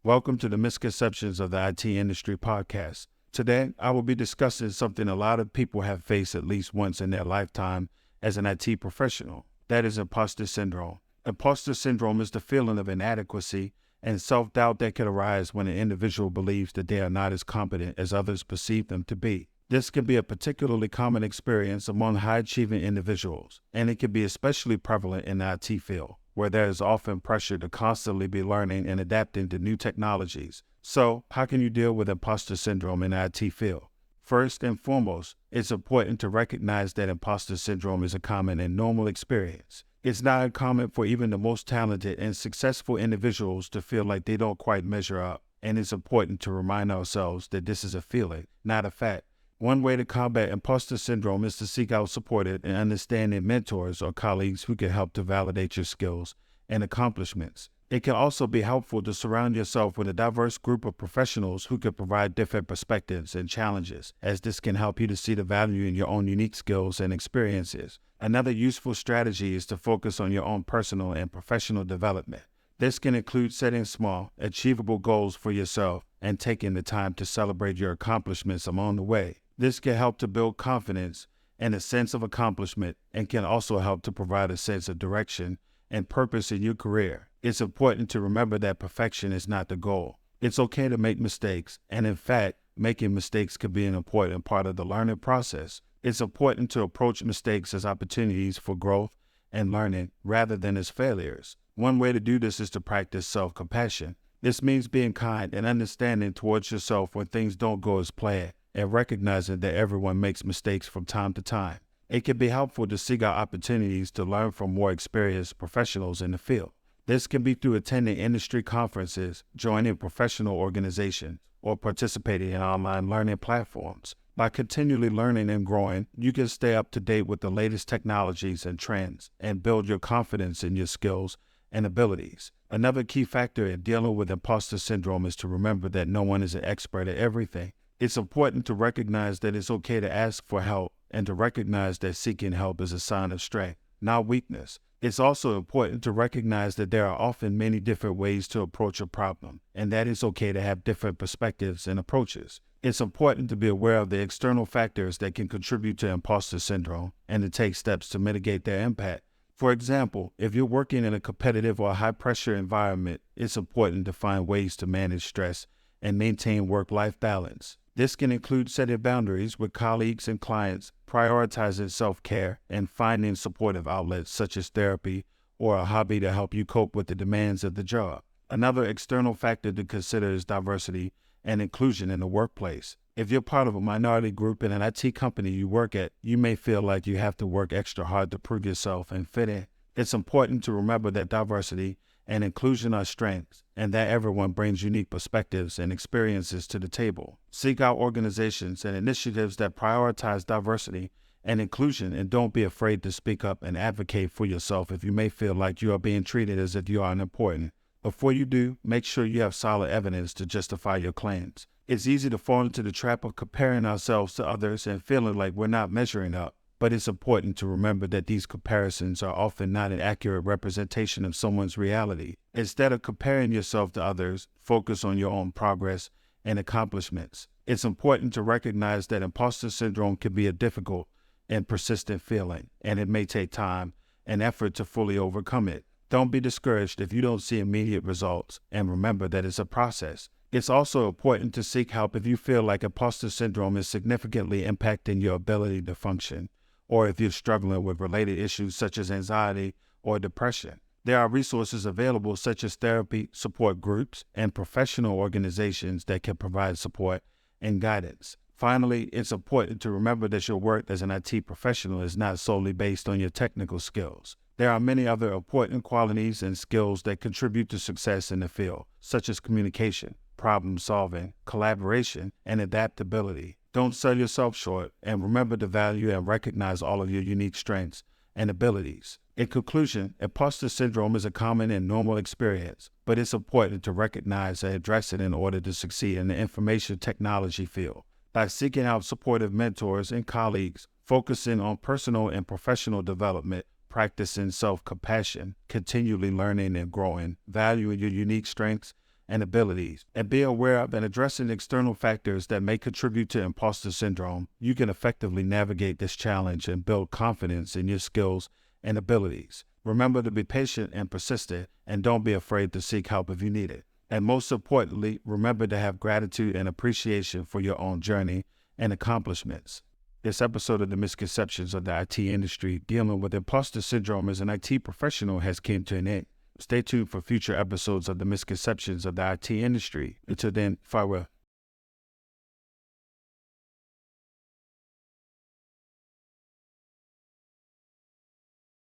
Welcome to the Misconceptions of the IT Industry podcast. Today, I will be discussing something a lot of people have faced at least once in their lifetime as an IT professional. That is imposter syndrome. Imposter syndrome is the feeling of inadequacy and self-doubt that can arise when an individual believes that they are not as competent as others perceive them to be. This can be a particularly common experience among high-achieving individuals, and it can be especially prevalent in the IT field, where there is often pressure to constantly be learning and adapting to new technologies. So, how can you deal with imposter syndrome in the IT field? First and foremost, it's important to recognize that imposter syndrome is a common and normal experience. It's not uncommon for even the most talented and successful individuals to feel like they don't quite measure up, and it's important to remind ourselves that this is a feeling, not a fact. One way to combat imposter syndrome is to seek out supportive and understanding mentors or colleagues who can help to validate your skills and accomplishments. It can also be helpful to surround yourself with a diverse group of professionals who can provide different perspectives and challenges, as this can help you to see the value in your own unique skills and experiences. Another useful strategy is to focus on your own personal and professional development. This can include setting small, achievable goals for yourself and taking the time to celebrate your accomplishments along the way. This can help to build confidence and a sense of accomplishment, and can also help to provide a sense of direction and purpose in your career. It's important to remember that perfection is not the goal. It's okay to make mistakes, and in fact, making mistakes can be an important part of the learning process. It's important to approach mistakes as opportunities for growth and learning rather than as failures. One way to do this is to practice self-compassion. This means being kind and understanding towards yourself when things don't go as planned, and recognizing that everyone makes mistakes from time to time. It can be helpful to seek out opportunities to learn from more experienced professionals in the field. This can be through attending industry conferences, joining professional organizations, or participating in online learning platforms. By continually learning and growing, you can stay up to date with the latest technologies and trends and build your confidence in your skills and abilities. Another key factor in dealing with imposter syndrome is to remember that no one is an expert at everything. It's important to recognize that it's okay to ask for help and to recognize that seeking help is a sign of strength, not weakness. It's also important to recognize that there are often many different ways to approach a problem, and that it's okay to have different perspectives and approaches. It's important to be aware of the external factors that can contribute to imposter syndrome and to take steps to mitigate their impact. For example, if you're working in a competitive or high-pressure environment, it's important to find ways to manage stress and maintain work-life balance. This can include setting boundaries with colleagues and clients, prioritizing self-care, and finding supportive outlets such as therapy or a hobby to help you cope with the demands of the job. Another external factor to consider is diversity and inclusion in the workplace. If you're part of a minority group in an IT company you work at, you may feel like you have to work extra hard to prove yourself and fit in. It's important to remember that diversity and inclusion are strengths, and that everyone brings unique perspectives and experiences to the table. Seek out organizations and initiatives that prioritize diversity and inclusion, and don't be afraid to speak up and advocate for yourself if you may feel like you are being treated as if you are unimportant. Before you do, make sure you have solid evidence to justify your claims. It's easy to fall into the trap of comparing ourselves to others and feeling like we're not measuring up. But it's important to remember that these comparisons are often not an accurate representation of someone's reality. Instead of comparing yourself to others, focus on your own progress and accomplishments. It's important to recognize that imposter syndrome can be a difficult and persistent feeling, and it may take time and effort to fully overcome it. Don't be discouraged if you don't see immediate results, and remember that it's a process. It's also important to seek help if you feel like imposter syndrome is significantly impacting your ability to function, or if you're struggling with related issues such as anxiety or depression. There are resources available such as therapy, support groups, and professional organizations that can provide support and guidance. Finally, it's important to remember that your work as an IT professional is not solely based on your technical skills. There are many other important qualities and skills that contribute to success in the field, such as communication, problem solving, collaboration, and adaptability. Don't sell yourself short, and remember to value and recognize all of your unique strengths and abilities. In conclusion, imposter syndrome is a common and normal experience, but it's important to recognize and address it in order to succeed in the information technology field. By seeking out supportive mentors and colleagues, focusing on personal and professional development, practicing self-compassion, continually learning and growing, valuing your unique strengths, and abilities. And be aware of and addressing external factors that may contribute to imposter syndrome. You can effectively navigate this challenge and build confidence in your skills and abilities. Remember to be patient and persistent, and don't be afraid to seek help if you need it. And most importantly, remember to have gratitude and appreciation for your own journey and accomplishments. This episode of the Misconceptions of the IT industry dealing with imposter syndrome as an IT professional has come to an end. Stay tuned for future episodes of the Misconceptions of the IT industry. Until then, farewell.